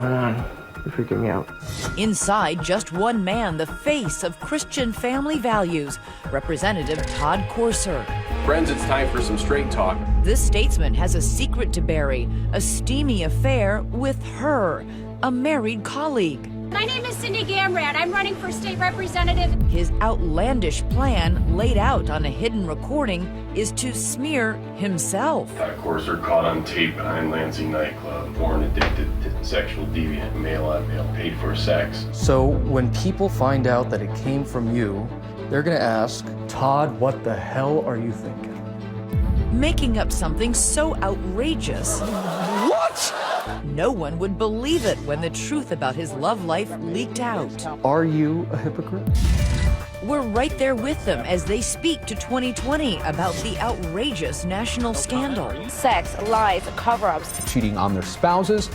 You're freaking me out. Inside, just one man, the face of Christian family values, Representative Todd Courser. Friends, it's time for some straight talk. This statesman has a secret to bury, a steamy affair with her, a married colleague. My name is Cindy Gamrat. I'm running for state representative. His outlandish plan, laid out on a hidden recording, is to smear himself. Of course, they're caught on tape behind Lansing nightclub. Born addicted to sexual deviant, male on male, paid for sex. So when people find out that it came from you, they're gonna ask, Todd, what the hell are you thinking? Making up something so outrageous. What? No one would believe it when the truth about his love life leaked out. Are you a hypocrite? We're right there with them as they speak to 2020 about the outrageous national scandal. Sex, lies, cover-ups. Cheating on their spouses.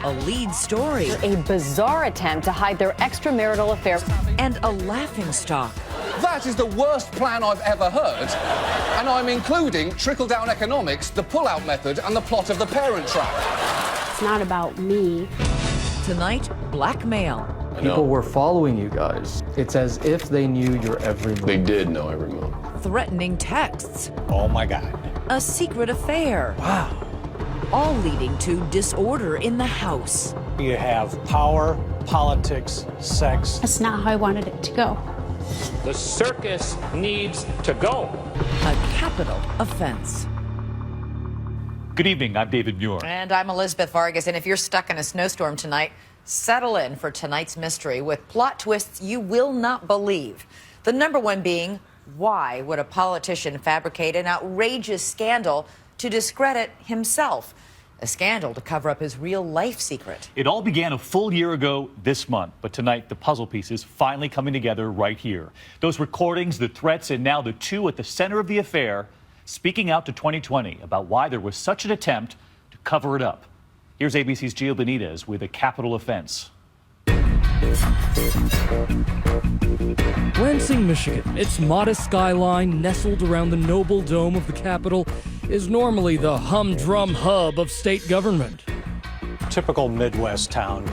A lead story. A bizarre attempt to hide their extramarital affair. And a laughingstock. That is the worst plan I've ever heard. And I'm including trickle-down economics, the pull-out method, and the plot of The Parent Trap. It's not about me. Tonight, blackmail. People were following you guys. It's as if they knew your every move. They did know every move. Threatening texts. Oh my God. A secret affair. Wow. All leading to disorder in the house. You have power, politics, sex. That's not how I wanted it to go. The circus needs to go. A capital offense. Good evening, I'm David Muir. And I'm Elizabeth Vargas. And if you're stuck in a snowstorm tonight, settle in for tonight's mystery with plot twists you will not believe. The number one being, why would a politician fabricate an outrageous scandal to discredit himself? A scandal to cover up his real life secret. It all began a full year ago this month, but tonight the puzzle pieces finally coming together right here. Those recordings, the threats, and now the two at the center of the affair speaking out to 2020 about why there was such an attempt to cover it up. Here's ABC's Gio Benitez with a capital offense. Lansing, Michigan, its modest skyline nestled around the noble dome of the Capitol, is normally the humdrum hub of state government. Typical Midwest town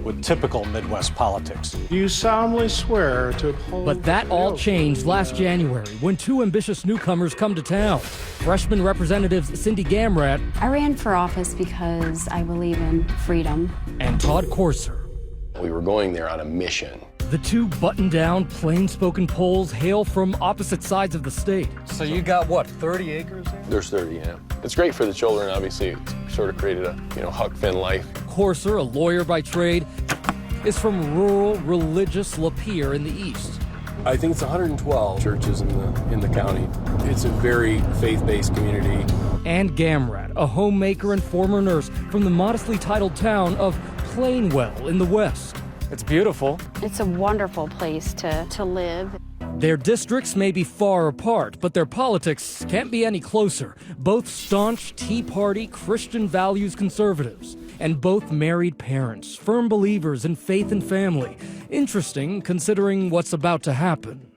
with typical Midwest politics. You solemnly swear to uphold... But that all changed last January when two ambitious newcomers come to town. Freshman Representatives Cindy Gamrat I ran for office because I believe in freedom. and Todd Courser. We were going there on a mission. The two buttoned-down, plain-spoken Poles hail from opposite sides of the state. So you got, what, 30 acres there? There's 30, yeah. It's great for the children, obviously. It's sort of created a, Huck Finn life. Courser, a lawyer by trade, is from rural, religious Lapeer in the east. I think it's 112 churches in the county. It's a very faith-based community. And Gamrat, a homemaker and former nurse from the modestly titled town of Plainwell in the west. It's beautiful. It's a wonderful place to live. Their districts may be far apart, but their politics can't be any closer. Both staunch Tea Party Christian values conservatives, and both married parents, firm believers in faith and family. Interesting, considering what's about to happen.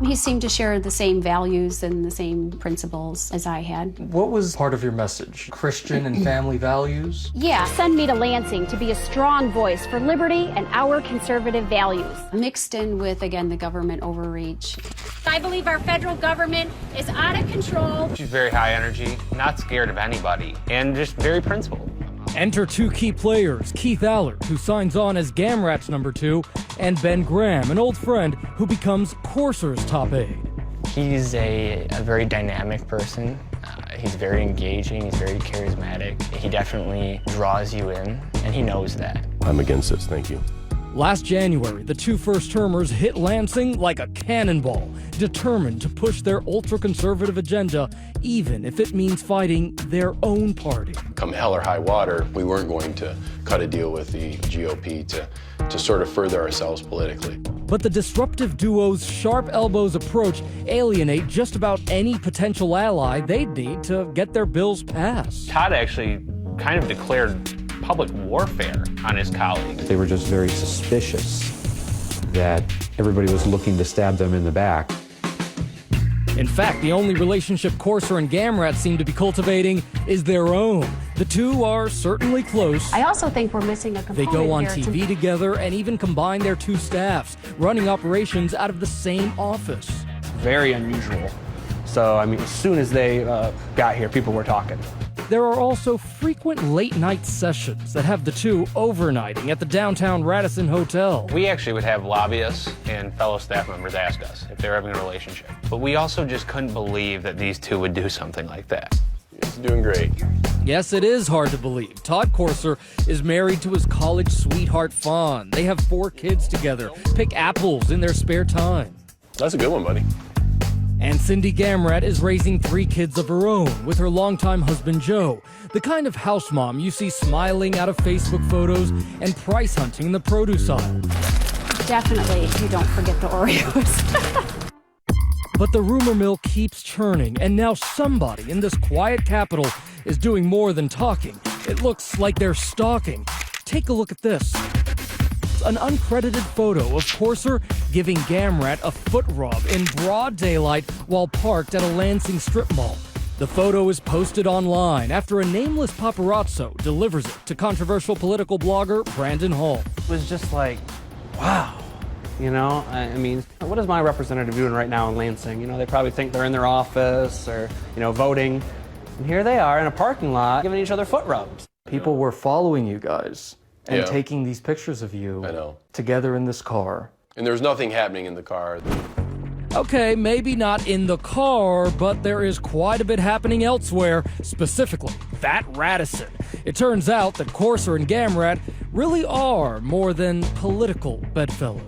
He seemed to share the same values and the same principles as I had. What was part of your message? Christian and family values? Yeah, send me to Lansing to be a strong voice for liberty and our conservative values. Mixed in with, again, the government overreach. I believe our federal government is out of control. She's very high energy, not scared of anybody, and just very principled. Enter two key players, Keith Allard, who signs on as Gamrat's number two, and Ben Graham, an old friend who becomes Courser's top aide. He's a very dynamic person. He's very engaging, he's very charismatic. He definitely draws you in, and he knows that. I'm against this, thank you. Last January, the two first-termers hit Lansing like a cannonball, determined to push their ultra-conservative agenda, even if it means fighting their own party. Come hell or high water, we weren't going to cut a deal with the GOP to sort of further ourselves politically. But the disruptive duo's sharp elbows approach alienate just about any potential ally they'd need to get their bills passed. Todd actually kind of declared public warfare on his colleagues. They were just very suspicious that everybody was looking to stab them in the back. In fact, the only relationship Courser and Gamrat seem to be cultivating is their own. The two are certainly close. I also think we're missing a They component go on here. It's TV together and even combine their two staffs, running operations out of the same office. Very unusual. So, I mean, as soon as they got here, people were talking. There are also frequent late-night sessions that have the two overnighting at the downtown Radisson Hotel. We actually would have lobbyists and fellow staff members ask us if they're having a relationship. But we also just couldn't believe that these two would do something like that. It's doing great. Yes, it is hard to believe. Todd Corser is married to his college sweetheart, Fawn. They have 4 kids together, pick apples in their spare time. That's a good one, buddy. And Cindy Gamrat is raising 3 kids of her own with her longtime husband, Joe, the kind of house mom you see smiling out of Facebook photos and price hunting in the produce aisle. Definitely, you don't forget the Oreos. But the rumor mill keeps churning, and now somebody in this quiet capital is doing more than talking. It looks like they're stalking. Take a look at this. An uncredited photo of Corser giving Gamrat a foot rub in broad daylight while parked at a Lansing strip mall. The photo is posted online after a nameless paparazzo delivers it to controversial political blogger Brandon Hall. It was just like, wow. You know, I mean, what is my representative doing right now in Lansing? You know, they probably think they're in their office or, you know, voting. And here they are in a parking lot giving each other foot rubs. People were following you guys and Yeah. taking these pictures of you I know. together in this car. And there's nothing happening in the car. Okay, maybe not in the car, but there is quite a bit happening elsewhere, specifically that Radisson. It turns out that Corser and Gamrat really are more than political bedfellows.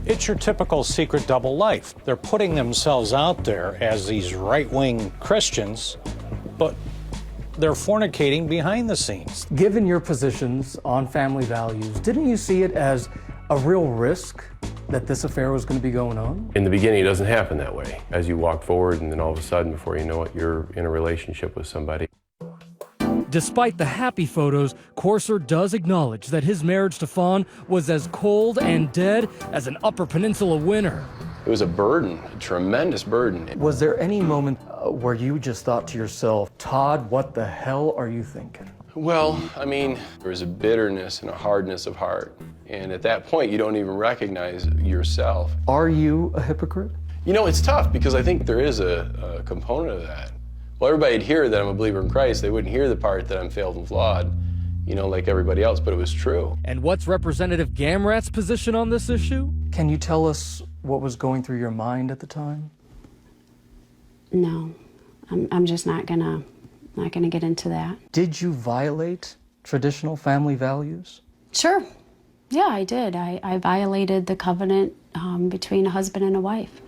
It's your typical secret double life. They're putting themselves out there as these right-wing Christians, but they're fornicating behind the scenes. Given your positions on family values, didn't you see it as a real risk that this affair was going to be going on? In the beginning, it doesn't happen that way. As you walk forward, and then all of a sudden, before you know it, you're in a relationship with somebody. Despite the happy photos, Corser does acknowledge that his marriage to Fawn was as cold and dead as an Upper Peninsula winter. It was a burden, a tremendous burden. Was there any moment where you just thought to yourself, Todd, what the hell are you thinking? Well, I mean, there was a bitterness and a hardness of heart. And at that point, you don't even recognize yourself. Are you a hypocrite? You know, it's tough because I think there is a component of that. Well, everybody'd hear that I'm a believer in Christ. They wouldn't hear the part that I'm failed and flawed, you know, like everybody else, but it was true. And what's Representative Gamrat's position on this issue? Can you tell us what was going through your mind at the time? No, I'm just not gonna get into that. Did you violate traditional family values? Sure. Yeah, I did. I violated the covenant between a husband and a wife.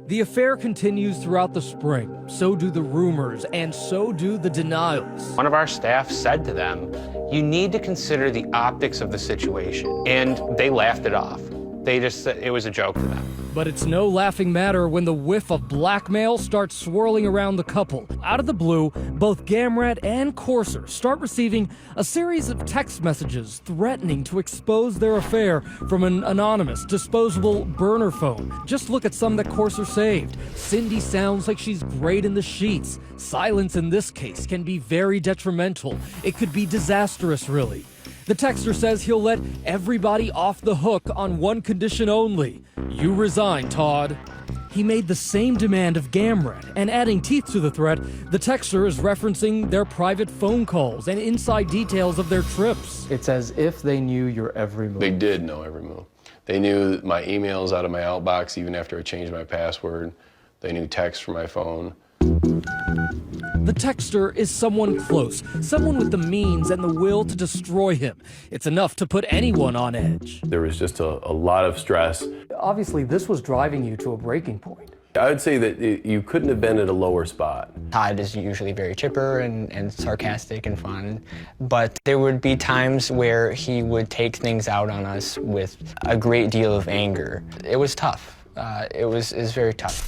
The affair continues throughout the spring. So do the rumors, and so do the denials. One of our staff said to them, "You need to consider the optics of the situation." And they laughed it off. They just said it was a joke to them. But it's no laughing matter when the whiff of blackmail starts swirling around the couple. Out of the blue, both Gamrat and Corser start receiving a series of text messages threatening to expose their affair from an anonymous, disposable burner phone. Just look at some that Corser saved. Cindy sounds like she's great in the sheets. Silence in this case can be very detrimental. It could be disastrous, really. The texter says he'll let everybody off the hook on one condition only. You resign, Todd. He made the same demand of Gamrat, and adding teeth to the threat, the texter is referencing their private phone calls and inside details of their trips. It's as if they knew your every move. They did know every move. They knew my emails out of my outbox even after I changed my password. They knew texts from my phone. The texter is someone close, someone with the means and the will to destroy him. It's enough to put anyone on edge. There was just a lot of stress. Obviously, this was driving you to a breaking point. I would say that you couldn't have been at a lower spot. Todd is usually very chipper and sarcastic and fun, but there would be times where he would take things out on us with a great deal of anger. It was tough. It was very tough.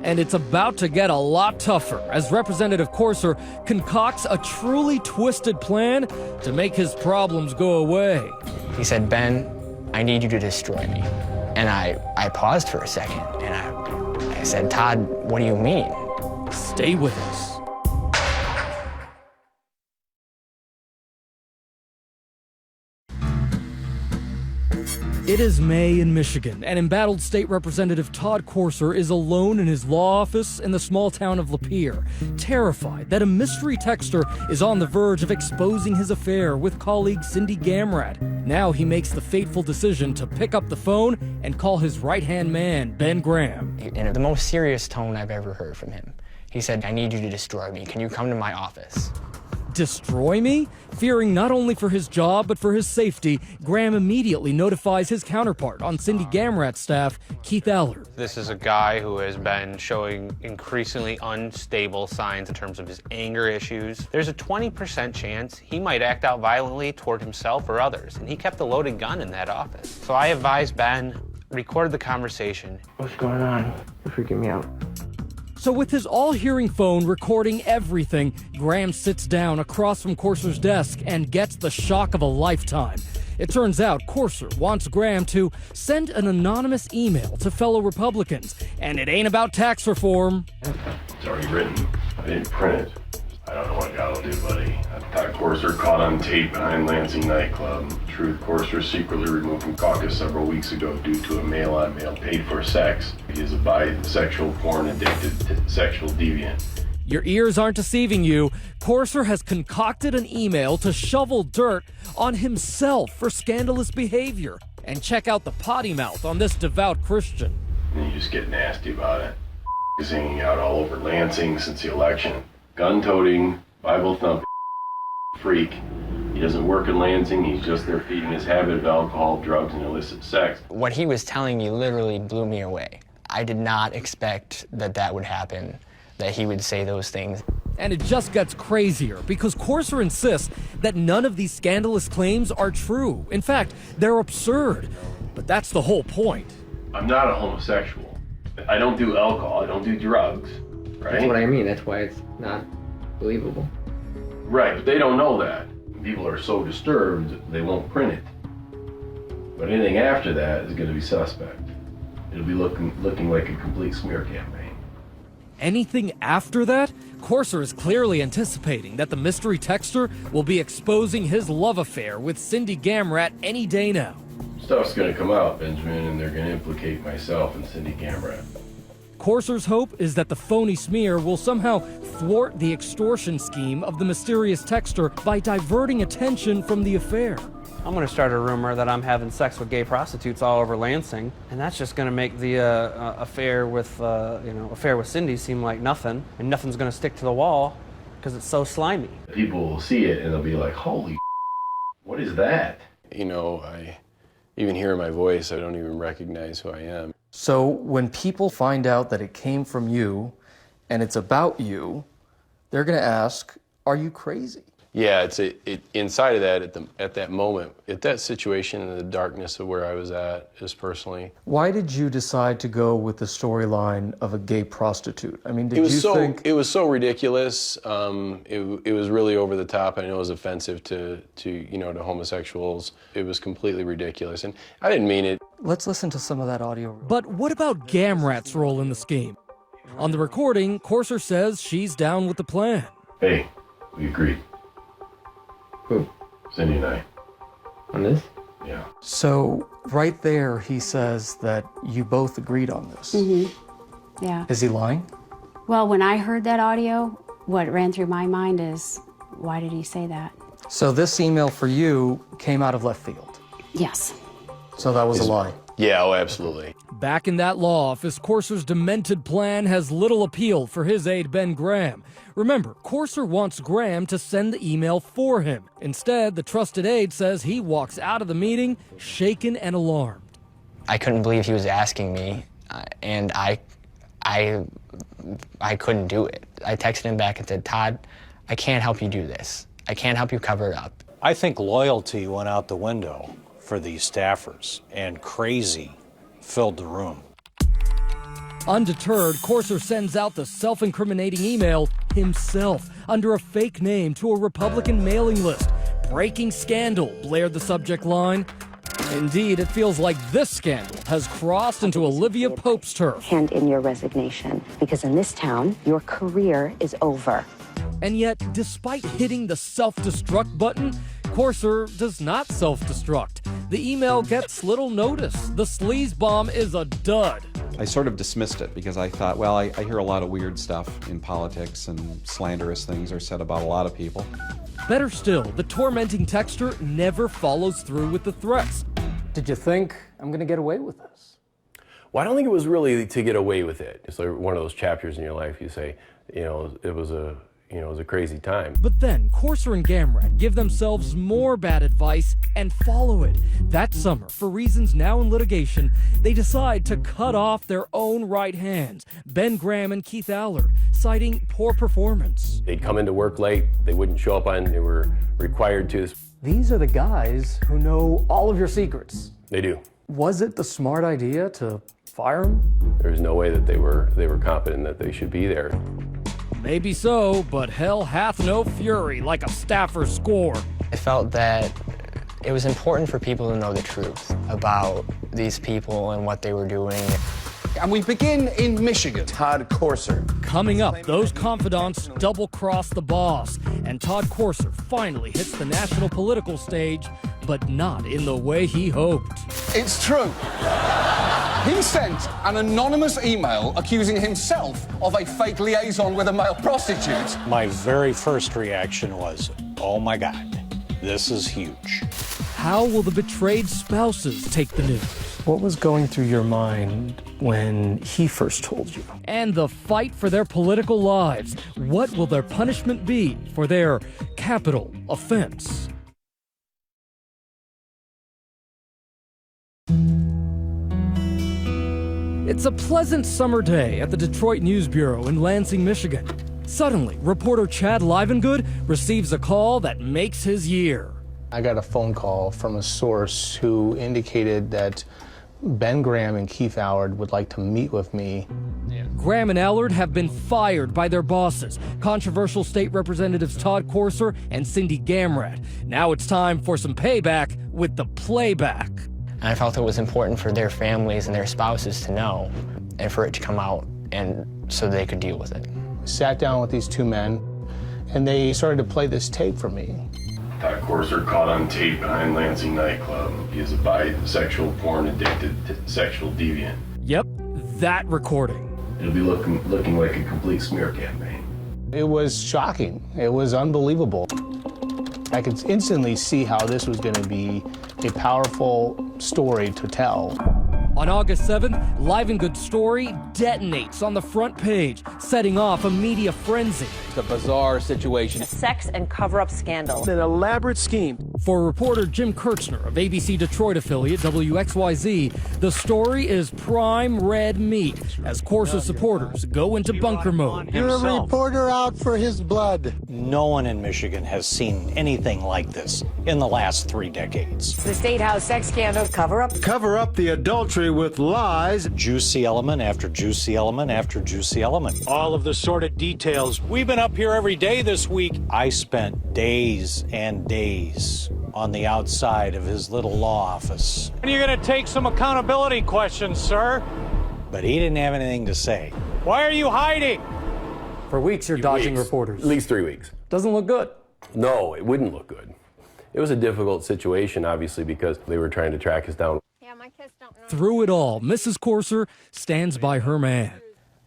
And it's about to get a lot tougher as Representative Corser concocts a truly twisted plan to make his problems go away. He said, "Ben, I need you to destroy me." And I paused for a second, and I said, "Todd, what do you mean?" Stay with us. It is May in Michigan, and embattled State Representative Todd Courser is alone in his law office in the small town of Lapeer, terrified that a mystery texter is on the verge of exposing his affair with colleague Cindy Gamrat. Now he makes the fateful decision to pick up the phone and call his right-hand man, Ben Graham. In the most serious tone I've ever heard from him, he said, "I need you to destroy me. Can you come to my office?" Destroy me? Fearing not only for his job, but for his safety, Graham immediately notifies his counterpart on Cindy Gamrat's staff, Keith Allard. This is a guy who has been showing increasingly unstable signs in terms of his anger issues. There's a 20% chance he might act out violently toward himself or others, and he kept a loaded gun in that office. So I advised Ben, recorded the conversation. What's going on? You're freaking me out. So with his all-hearing phone recording everything, Graham sits down across from Courser's desk and gets the shock of a lifetime. It turns out Courser wants Graham to send an anonymous email to fellow Republicans, and it ain't about tax reform. It's already written. I didn't print it. I don't know what God will do, buddy. Todd Courser caught on tape behind Lansing nightclub. Truth, Courser secretly removed from caucus several weeks ago due to a male-on-male paid-for sex. He is a bisexual, porn-addicted sexual deviant. Your ears aren't deceiving you. Courser has concocted an email to shovel dirt on himself for scandalous behavior. And check out the potty mouth on this devout Christian. And you just get nasty about it. He's hanging out all over Lansing since the election. Gun-toting, Bible-thumping freak. He doesn't work in Lansing. He's just there feeding his habit of alcohol, drugs, and illicit sex. What he was telling me literally blew me away. I did not expect that would happen, that he would say those things. And it just gets crazier because Courser insists that none of these scandalous claims are true. In fact, they're absurd. But that's the whole point. I'm not a homosexual. I don't do alcohol. I don't do drugs. Right? That's what I mean. That's why it's not believable. Right, but they don't know that. People are so disturbed, they won't print it. But anything after that is going to be suspect. It'll be looking like a complete smear campaign. Anything after that? Courser is clearly anticipating that the mystery texter will be exposing his love affair with Cindy Gamrat any day now. Stuff's going to come out, Benjamin, and they're going to implicate myself and Cindy Gamrat. Courser's hope is that the phony smear will somehow thwart the extortion scheme of the mysterious texter by diverting attention from the affair. I'm going to start a rumor that I'm having sex with gay prostitutes all over Lansing, and that's just going to make the affair with Cindy seem like nothing, and nothing's going to stick to the wall because it's so slimy. People will see it and they'll be like, "Holy, what is that?" You know, I even hear my voice, I don't even recognize who I am. So when people find out that it came from you and it's about you, they're going to ask, are you crazy? Yeah, it's inside of that at that moment, at that situation in the darkness of where I was at, just personally. Why did you decide to go with the storyline of a gay prostitute? I mean, did you think it was so ridiculous? It was really over the top. I know it was offensive to homosexuals. It was completely ridiculous, and I didn't mean it. Let's listen to some of that audio. But what about Gamrat's role in the scheme? On the recording, Courser says she's down with the plan. Hey, we agreed. Who? Cindy and I. On this? Yeah. So right there, he says that you both agreed on this. Mm-hmm. Yeah. Is he lying? Well, when I heard that audio, what ran through my mind is, why did he say that? So this email for you came out of left field. Yes. So that was a lie. Yeah, oh, absolutely. Back in that law office, Courser's demented plan has little appeal for his aide, Ben Graham. Remember, Courser wants Graham to send the email for him. Instead, the trusted aide says he walks out of the meeting shaken and alarmed. I couldn't believe he was asking me, and I couldn't do it. I texted him back and said, Todd, I can't help you do this. I can't help you cover it up. I think loyalty went out the window for these staffers, and crazy filled the room. Undeterred, Courser sends out the self-incriminating email himself under a fake name to a Republican mailing list. Breaking scandal, blared the subject line. Indeed, it feels like this scandal has crossed into Olivia Pope's turf. Hand in your resignation, because in this town, your career is over. And yet, despite hitting the self-destruct button, Courser does not self-destruct. The email gets little notice. The sleaze bomb is a dud. I sort of dismissed it because I thought, well, I hear a lot of weird stuff in politics and slanderous things are said about a lot of people. Better still, the tormenting texter never follows through with the threats. Did you think I'm going to get away with this? Well, I don't think it was really to get away with it. It's like one of those chapters in your life you say, it was a crazy time. But then Courser and Gamrat give themselves more bad advice and follow it. That summer, for reasons now in litigation, they decide to cut off their own right hands, Ben Graham and Keith Allard, citing poor performance. They'd come into work late, they wouldn't show up they were required to. These are the guys who know all of your secrets. They do. Was it the smart idea to fire them? There's no way that they were competent that they should be there. Maybe so, but hell hath no fury like a staffer score. I felt that it was important for people to know the truth about these people and what they were doing. And we begin in Michigan. Todd Courser. Coming up, those confidants double-cross the boss, and Todd Courser finally hits the national political stage, but not in the way he hoped. It's true. He sent an anonymous email accusing himself of a fake liaison with a male prostitute. My very first reaction was, oh my God, this is huge. How will the betrayed spouses take the news? What was going through your mind when he first told you? And the fight for their political lives. What will their punishment be for their capital offense? It's a pleasant summer day at the Detroit News Bureau in Lansing, Michigan. Suddenly, reporter Chad Livengood receives a call that makes his year. I got a phone call from a source who indicated that Ben Graham and Keith Allard would like to meet with me. Graham and Allard have been fired by their bosses, controversial state representatives Todd Courser and Cindy Gamrat. Now it's time for some payback with the playback. And I felt it was important for their families and their spouses to know and for it to come out and so they could deal with it. Sat down with these two men and they started to play this tape for me. Todd Courser caught on tape behind Lansing nightclub. He is a bisexual, porn-addicted, sexual deviant. Yep, that recording. It'll be looking like a complete smear campaign. It was shocking. It was unbelievable. I could instantly see how this was going to be a powerful story to tell. On August 7th, Livengood's story detonates on the front page, setting off a media frenzy. It's a bizarre situation. A sex and cover-up scandal. An elaborate scheme. For reporter Jim Kirchner of ABC Detroit affiliate WXYZ, the story is prime red meat as Courser supporters go into bunker mode. You're a reporter out for his blood. No one in Michigan has seen anything like this in the last 3 decades. The State House sex scandal cover-up. Cover up the adultery with lies. Juicy element after juicy element after juicy element. All of the sordid details. We've been up here every day this week. I spent days and days on the outside of his little law office. And you're going to take some accountability questions, sir. But he didn't have anything to say. Why are you hiding? For weeks, you're dodging reporters. At least 3 weeks. Doesn't look good. No, it wouldn't look good. It was a difficult situation, obviously, because they were trying to track us down. Through it all, Mrs. Courser stands by her man.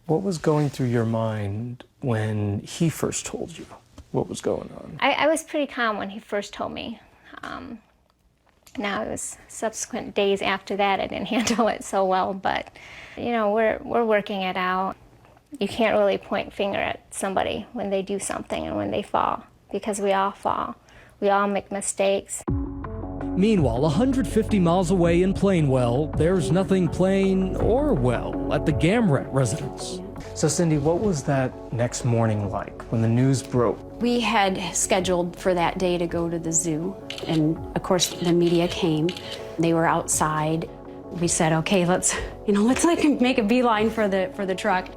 What was going through your mind when he first told you what was going on? I was pretty calm when he first told me. Now it was subsequent days after that I didn't handle it so well, but you know, we're working it out. You can't really point finger at somebody when they do something and when they fall, because we all fall. We all make mistakes. Meanwhile, 150 miles away in Plainwell, there's nothing plain or well at the Gamrat residence. So Cindy, what was that next morning like when the news broke? We had scheduled for that day to go to the zoo, and of course the media came. They were outside. We said, okay, let's like make a beeline for the truck.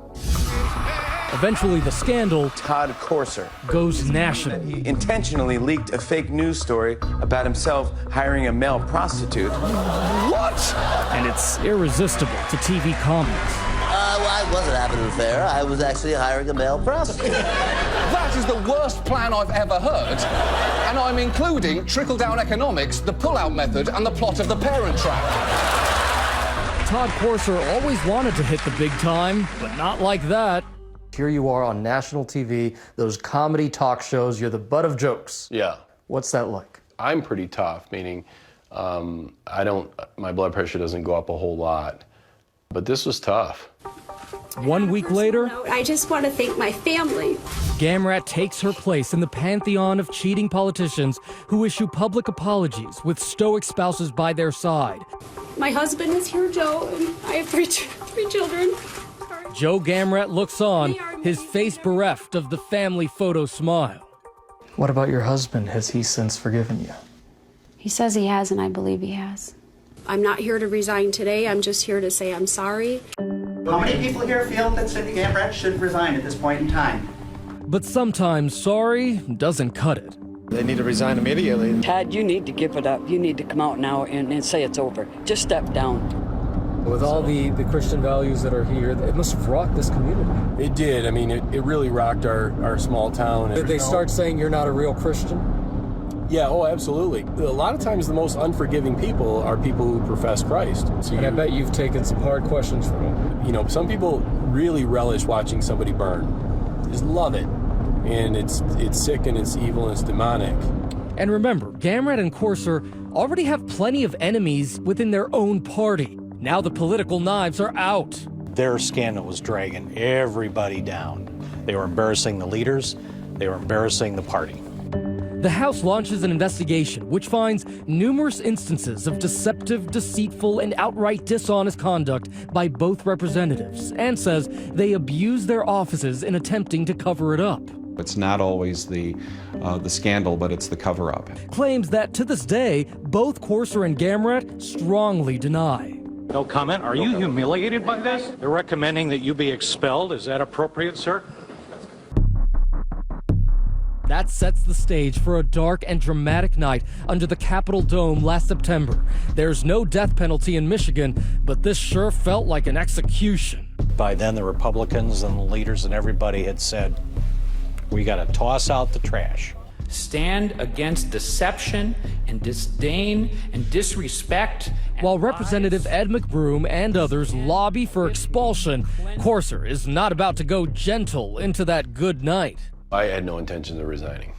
Eventually, the scandal, Todd Courser, goes national. He intentionally leaked a fake news story about himself hiring a male prostitute. What? And it's irresistible to TV comments. I wasn't having an affair. I was actually hiring a male prostitute. That That is the worst plan I've ever heard. And I'm including trickle-down economics, the pull-out method, and the plot of The Parent Trap. Todd Corser always wanted to hit the big time, but not like that. Here you are on national TV, those comedy talk shows, you're the butt of jokes. Yeah. What's that like? I'm pretty tough, meaning my blood pressure doesn't go up a whole lot. But this was tough. 1 week later, I just want to thank my family. Gamrat takes her place in the pantheon of cheating politicians who issue public apologies with stoic spouses by their side. My husband is here, Joe, and I have three children. Joe Gamrat looks on, his face bereft of the family photo smile. What about your husband? Has he since forgiven you? He says he has, and I believe he has. I'm not here to resign today. I'm just here to say I'm sorry. How many people here feel that Cindy Gamrat should resign at this point in time? But sometimes sorry doesn't cut it. They need to resign immediately. Tad, you need to give it up. You need to come out now and say it's over. Just step down. With all the Christian values that are here, it must have rocked this community. It did. I mean, it really rocked our small town. Did they start saying you're not a real Christian? Yeah, oh, absolutely. A lot of times the most unforgiving people are people who profess Christ. So And I bet you've taken some hard questions from them. You know, some people really relish watching somebody burn. Just love it. And it's sick and it's evil and it's demonic. And remember, Gamrat and Corser already have plenty of enemies within their own party. Now the political knives are out. Their scandal was dragging everybody down. They were embarrassing the leaders. They were embarrassing the party. The House launches an investigation which finds numerous instances of deceptive, deceitful, and outright dishonest conduct by both representatives and says they abused their offices in attempting to cover it up. It's not always the scandal, but it's the cover-up. Claims that to this day, both Corser and Gamrat strongly deny. No comment. Are you humiliated by this? They're recommending that you be expelled. Is that appropriate, sir? That sets the stage for a dark and dramatic night under the Capitol Dome last September. There's no death penalty in Michigan, but this sure felt like an execution. By then, the Republicans and the leaders and everybody had said, we got to toss out the trash. Stand against deception and disdain and disrespect. While Representative Ed McBroom and others lobby for expulsion, Corser is not about to go gentle into that good night. I had no intention of resigning.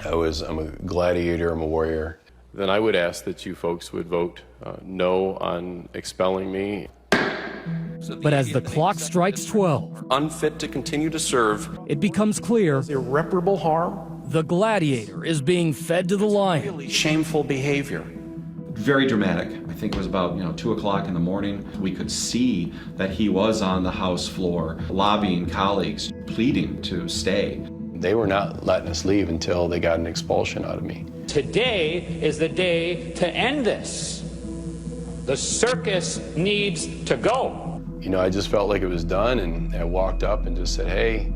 I'm a gladiator, I'm a warrior. Then I would ask that you folks would vote no on expelling me. But as the clock strikes 12, unfit to continue to serve, it becomes clear irreparable harm. The gladiator is being fed to the lion. Shameful behavior. Very dramatic. I think it was about 2 o'clock in the morning. We could see that he was on the House floor, lobbying colleagues, pleading to stay. They were not letting us leave until they got an expulsion out of me. Today is the day to end this. The circus needs to go. You know, I just felt like it was done, and I walked up and just said, hey,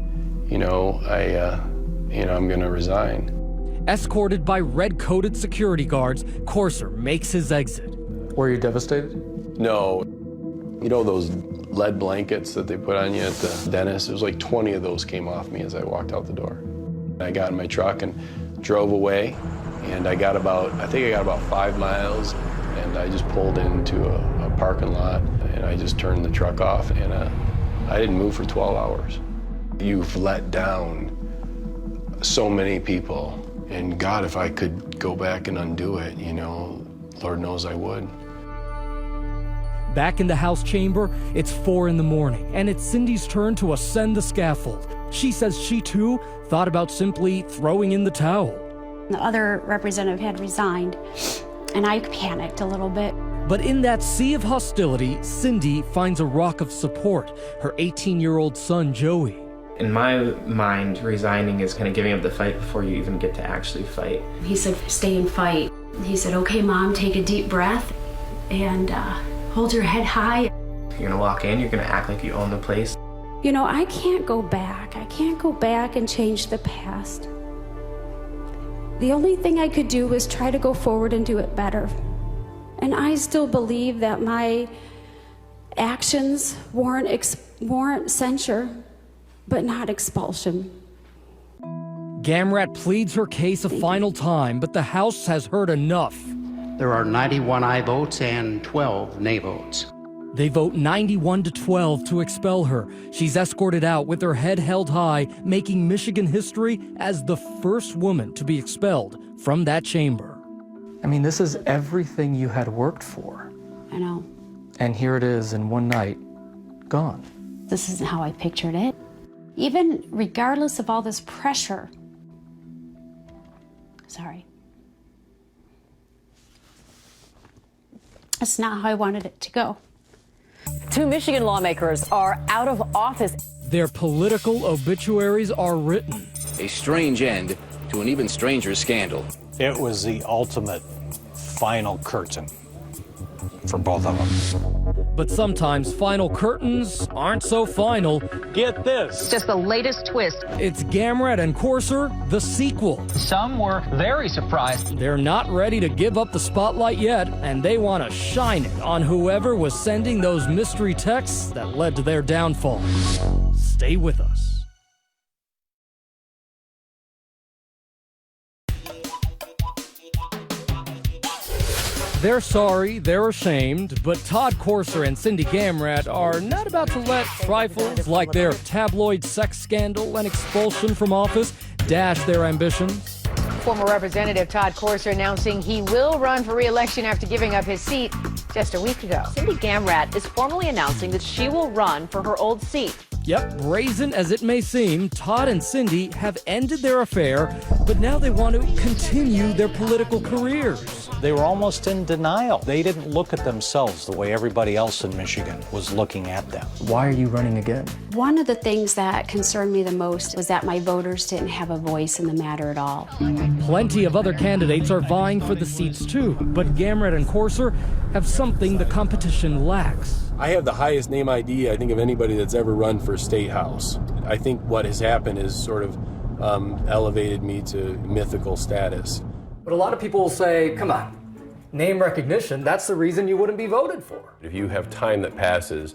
I'm going to resign. Escorted by red-coated security guards, Corser makes his exit. Were you devastated? No. You know those lead blankets that they put on you at the dentist? There was like 20 of those came off me as I walked out the door. I got in my truck and drove away, and I got about 5 miles, and I just pulled into a parking lot, and I just turned the truck off, and I didn't move for 12 hours. You've let down so many people, and God, if I could go back and undo it, Lord knows I would. Back in the House chamber, it's 4 in the morning, and it's Cindy's turn to ascend the scaffold. She says she, too, thought about simply throwing in the towel. The other representative had resigned, and I panicked a little bit. But in that sea of hostility, Cindy finds a rock of support, her 18-year-old son, Joey. In my mind, resigning is kind of giving up the fight before you even get to actually fight. He said, stay and fight. He said, okay, Mom, take a deep breath and hold your head high. You're gonna walk in, you're gonna act like you own the place. I can't go back. I can't go back and change the past. The only thing I could do was try to go forward and do it better. And I still believe that my actions warrant censure, but not expulsion. Gamrat pleads her case a final time, but the House has heard enough. There are 91 aye votes and 12 nay votes. They vote 91 to 12 to expel her. She's escorted out with her head held high, making Michigan history as the first woman to be expelled from that chamber. I mean, this is everything you had worked for. I know. And here it is in one night, gone. This isn't how I pictured it. Even regardless of all this pressure. Sorry. That's not how I wanted it to go. 2 Michigan lawmakers are out of office. Their political obituaries are written. A strange end to an even stranger scandal. It was the ultimate final curtain for both of them. But sometimes final curtains aren't so final. Get this. Just the latest twist. It's Gamrat and Courser, the sequel. Some were very surprised. They're not ready to give up the spotlight yet, and they want to shine it on whoever was sending those mystery texts that led to their downfall. Stay with us. They're sorry, they're ashamed, but Todd Courser and Cindy Gamrat are not about to let trifles like their tabloid sex scandal and expulsion from office dash their ambitions. Former Representative Todd Courser announcing he will run for re-election after giving up his seat just a week ago. Cindy Gamrat is formally announcing that she will run for her old seat. Yep, brazen as it may seem, Todd and Cindy have ended their affair, but now they want to continue their political careers. They were almost in denial. They didn't look at themselves the way everybody else in Michigan was looking at them. Why are you running again? One of the things that concerned me the most was that my voters didn't have a voice in the matter at all. Plenty of other candidates are vying for the seats too, but Gamrat and Courser have something the competition lacks. I have the highest name ID, I think, of anybody that's ever run for State House. I think what has happened is sort of elevated me to mythical status. But a lot of people will say, come on, name recognition, that's the reason you wouldn't be voted for. If you have time that passes,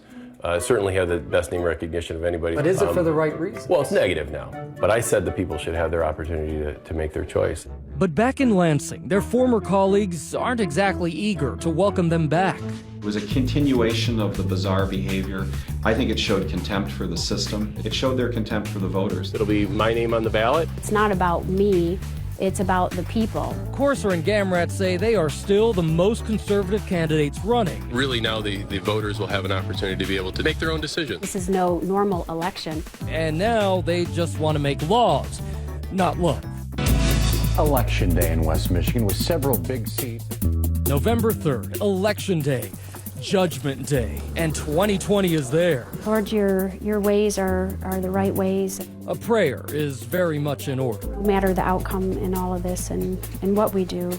certainly have the best name recognition of anybody. But is it for the right reason? Well, it's negative now. But I said that people should have their opportunity to make their choice. But back in Lansing, their former colleagues aren't exactly eager to welcome them back. It was a continuation of the bizarre behavior. I think it showed contempt for the system. It showed their contempt for the voters. It'll be my name on the ballot. It's not about me, it's about the people. Courser and Gamrat say they are still the most conservative candidates running. Really now the voters will have an opportunity to be able to make their own decisions. This is no normal election. And now they just want to make laws, not love. Election day in West Michigan with several big seats. November 3rd, Election Day, Judgment Day, and 2020 is there. Lord, your ways are the right ways. A prayer is very much in order. No matter the outcome in all of this and what we do,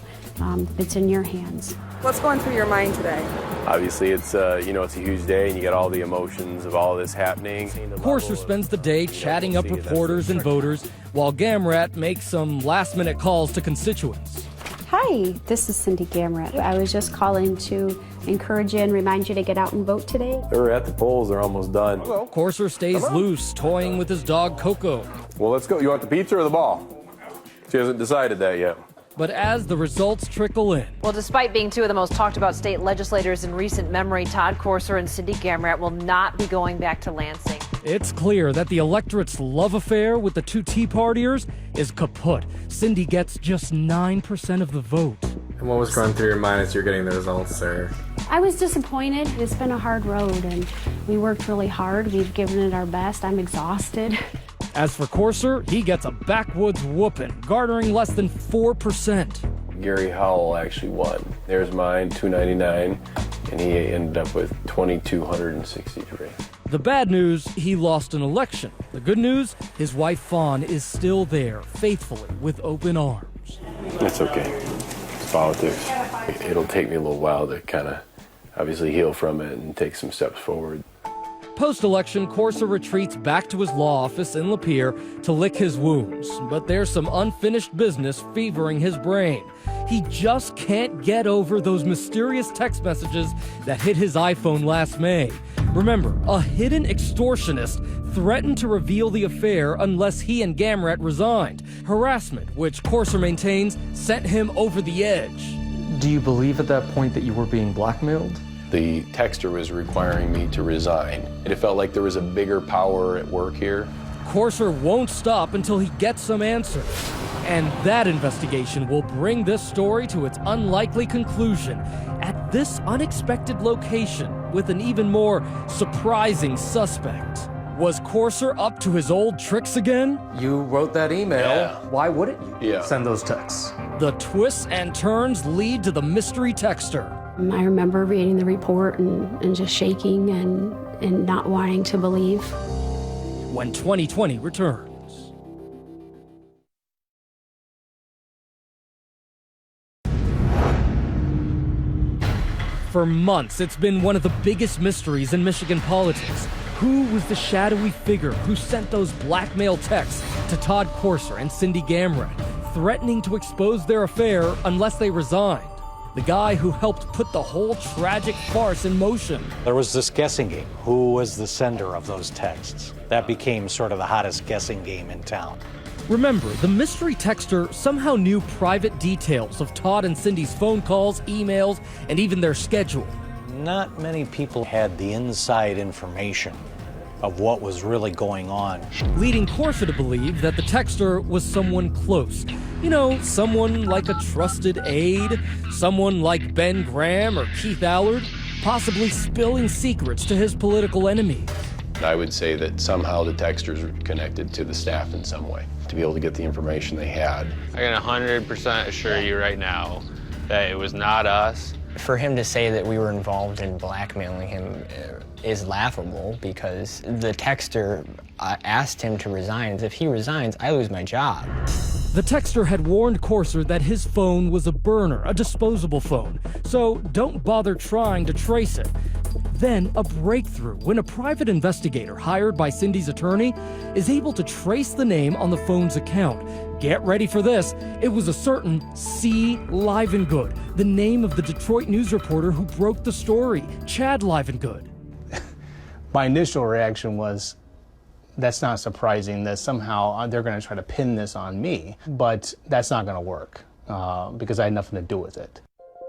it's in your hands. What's going through your mind today? Obviously, it's a huge day, and you get all the emotions of all this happening. Courser spends the day chatting up reporters and voters, while Gamrat makes some last-minute calls to constituents. Hi, this is Cindy Gamrat. I was just calling to encourage you and remind you to get out and vote today. They're at the polls. They're almost done. Courser stays loose, toying with his dog Coco. Well, let's go. You want the pizza or the ball? She hasn't decided that yet. But as the results trickle in... Well, despite being two of the most talked about state legislators in recent memory, Todd Courser and Cindy Gamrat will not be going back to Lansing. It's clear that the electorate's love affair with the two Tea Partiers is kaput. Cindy gets just 9% of the vote. And what was going through your mind as you're getting the results, sir? I was disappointed. It's been a hard road, and we worked really hard. We've given it our best. I'm exhausted. As for Courser, he gets a backwoods whooping, garnering less than 4%. Gary Howell actually won. There's mine, $299, and he ended up with $2,263. The bad news, he lost an election. The good news, his wife Fawn is still there, faithfully, with open arms. That's okay. It's politics. It'll take me a little while to kind of obviously heal from it and take some steps forward. Post-election, Courser retreats back to his law office in Lapeer to lick his wounds. But there's some unfinished business fevering his brain. He just can't get over those mysterious text messages that hit his iPhone last May. Remember, a hidden extortionist threatened to reveal the affair unless he and Gamrat resigned. Harassment, which Courser maintains, sent him over the edge. Do you believe at that point that you were being blackmailed? The texter was requiring me to resign. It felt like there was a bigger power at work here. Courser won't stop until he gets some answers. And that investigation will bring this story to its unlikely conclusion at this unexpected location with an even more surprising suspect. Was Courser up to his old tricks again? You wrote that email. Yeah. Why wouldn't you send those texts? The twists and turns lead to the mystery texter. I remember reading the report and just shaking and not wanting to believe. When 2020 returns. For months, it's been one of the biggest mysteries in Michigan politics. Who was the shadowy figure who sent those blackmail texts to Todd Courser and Cindy Gamrat, threatening to expose their affair unless they resigned? The guy who helped put the whole tragic farce in motion. There was this guessing game. Who was the sender of those texts? That became sort of the hottest guessing game in town. Remember, the mystery texter somehow knew private details of Todd and Cindy's phone calls, emails, and even their schedule. Not many people had the inside information of what was really going on, leading Courser to believe that the texter was someone close. You know, someone like a trusted aide, someone like Ben Graham or Keith Allard, possibly spilling secrets to his political enemies. I would say that somehow the texters were connected to the staff in some way to be able to get the information they had. I can 100% assure you right now that it was not us. For him to say that we were involved in blackmailing him is laughable because the texter asked him to resign. If he resigns, I lose my job. The texter had warned Courser that his phone was a burner, a disposable phone, so don't bother trying to trace it. Then a breakthrough when a private investigator hired by Cindy's attorney is able to trace the name on the phone's account. Get ready for this. It was a certain C. Livengood, the name of the Detroit news reporter who broke the story, Chad Livengood. My initial reaction was, that's not surprising that somehow they're going to try to pin this on me, but that's not going to work because I had nothing to do with it.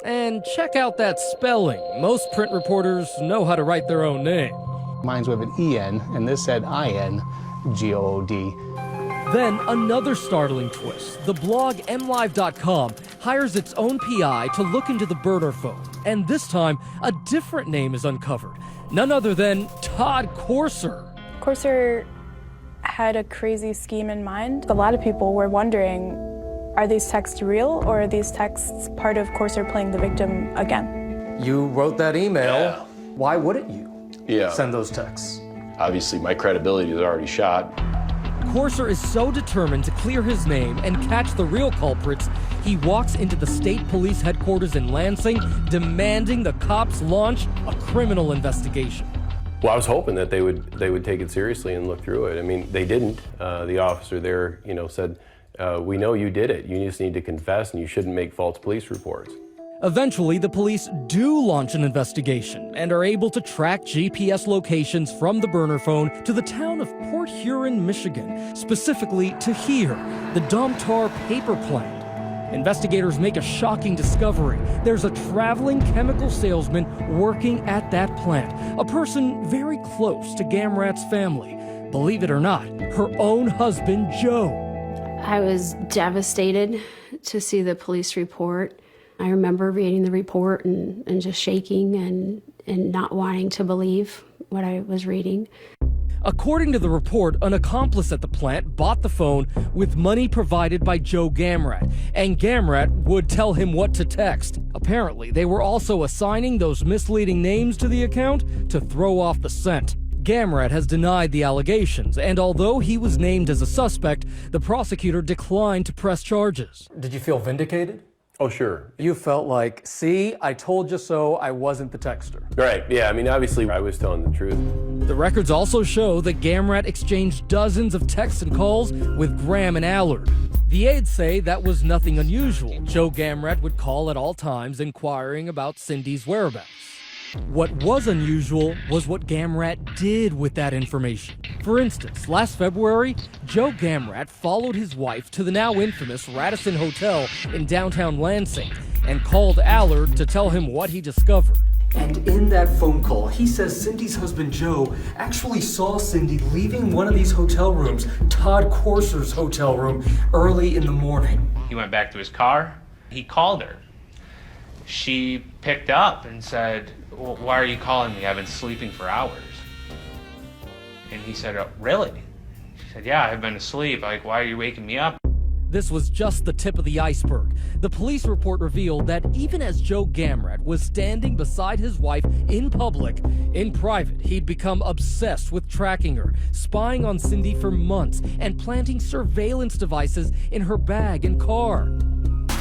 And check out that spelling. Most print reporters know how to write their own name. Mine's with an E-N, and this said I-N-G-O-O-D. Then another startling twist. The blog MLive.com hires its own PI to look into the burner phone. And this time, a different name is uncovered. None other than Todd Courser. Courser had a crazy scheme in mind. A lot of people were wondering, are these texts real, or are these texts part of Courser playing the victim again? You wrote that email. Yeah. Why wouldn't you send those texts? Obviously, my credibility is already shot. Courser is so determined to clear his name and catch the real culprits, he walks into the state police headquarters in Lansing, demanding the cops launch a criminal investigation. Well, I was hoping that they would take it seriously and look through it. I mean, they didn't. The officer there, said, we know you did it. You just need to confess, and you shouldn't make false police reports. Eventually, the police do launch an investigation and are able to track GPS locations from the burner phone to the town of Port Huron, Michigan, specifically to here, the Domtar paper plant. Investigators make a shocking discovery. There's a traveling chemical salesman working at that plant, a person very close to Gamrat's family. Believe it or not, her own husband, Joe. I was devastated to see the police report. I remember reading the report and just shaking and not wanting to believe what I was reading. According to the report, an accomplice at the plant bought the phone with money provided by Joe Gamrat, and Gamrat would tell him what to text. Apparently, they were also assigning those misleading names to the account to throw off the scent. Gamrat has denied the allegations, and although he was named as a suspect, the prosecutor declined to press charges. Did you feel vindicated? Oh, sure. You felt like, see, I told you so, I wasn't the texter. Right, yeah, I mean, obviously I was telling the truth. The records also show that Gamrat exchanged dozens of texts and calls with Graham and Allard. The aides say that was nothing unusual. Joe Gamrat would call at all times inquiring about Cindy's whereabouts. What was unusual was what Gamrat did with that information. For instance, last February, Joe Gamrat followed his wife to the now infamous Radisson Hotel in downtown Lansing and called Allard to tell him what he discovered. And in that phone call, he says Cindy's husband Joe actually saw Cindy leaving one of these hotel rooms, Todd Courser's hotel room, early in the morning. He went back to his car. He called her. She picked up and said, well, why are you calling me? I've been sleeping for hours. And he said, oh, really? She said, yeah, I've been asleep. Like, why are you waking me up? This was just the tip of the iceberg. The police report revealed that even as Joe Gamrat was standing beside his wife in public, in private, he'd become obsessed with tracking her, spying on Cindy for months, and planting surveillance devices in her bag and car.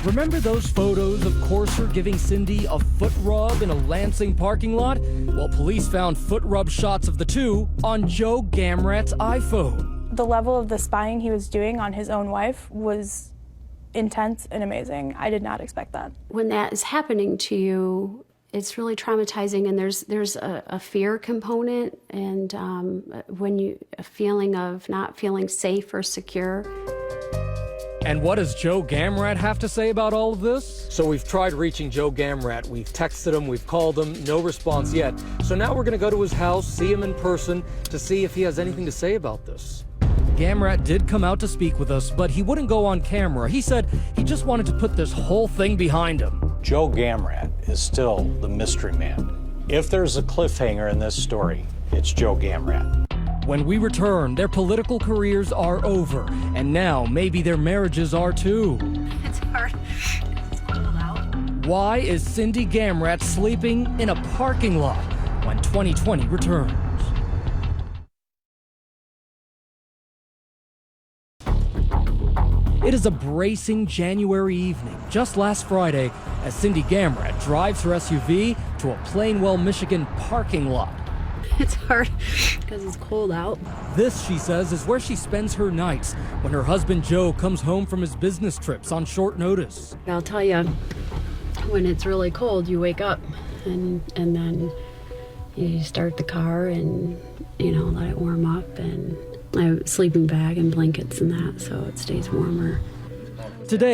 Remember those photos of Courser giving Cindy a foot rub in a Lansing parking lot? Well, police found foot rub shots of the two on Joe Gamrat's iPhone. The level of the spying he was doing on his own wife was intense and amazing. I did not expect that. When that is happening to you, it's really traumatizing, and there's a fear component, and a feeling of not feeling safe or secure. And what does Joe Gamrat have to say about all of this? So we've tried reaching Joe Gamrat. We've texted him, we've called him, no response yet. So now we're going to go to his house, see him in person, to see if he has anything to say about this. Gamrat did come out to speak with us, but he wouldn't go on camera. He said he just wanted to put this whole thing behind him. Joe Gamrat is still the mystery man. If there's a cliffhanger in this story, it's Joe Gamrat. When we return, their political careers are over, and now maybe their marriages are too. It's hard. It's cold out. Why is Cindy Gamrat sleeping in a parking lot when 2020 returns? It is a bracing January evening, just last Friday, as Cindy Gamrat drives her SUV to a Plainwell, Michigan parking lot. It's hard because it's cold out. This, she says, is where she spends her nights when her husband Joe comes home from his business trips on short notice. I'll tell you, when it's really cold, you wake up and then you start the car and, let it warm up, and I have a sleeping bag and blankets and that, so it stays warmer. Today,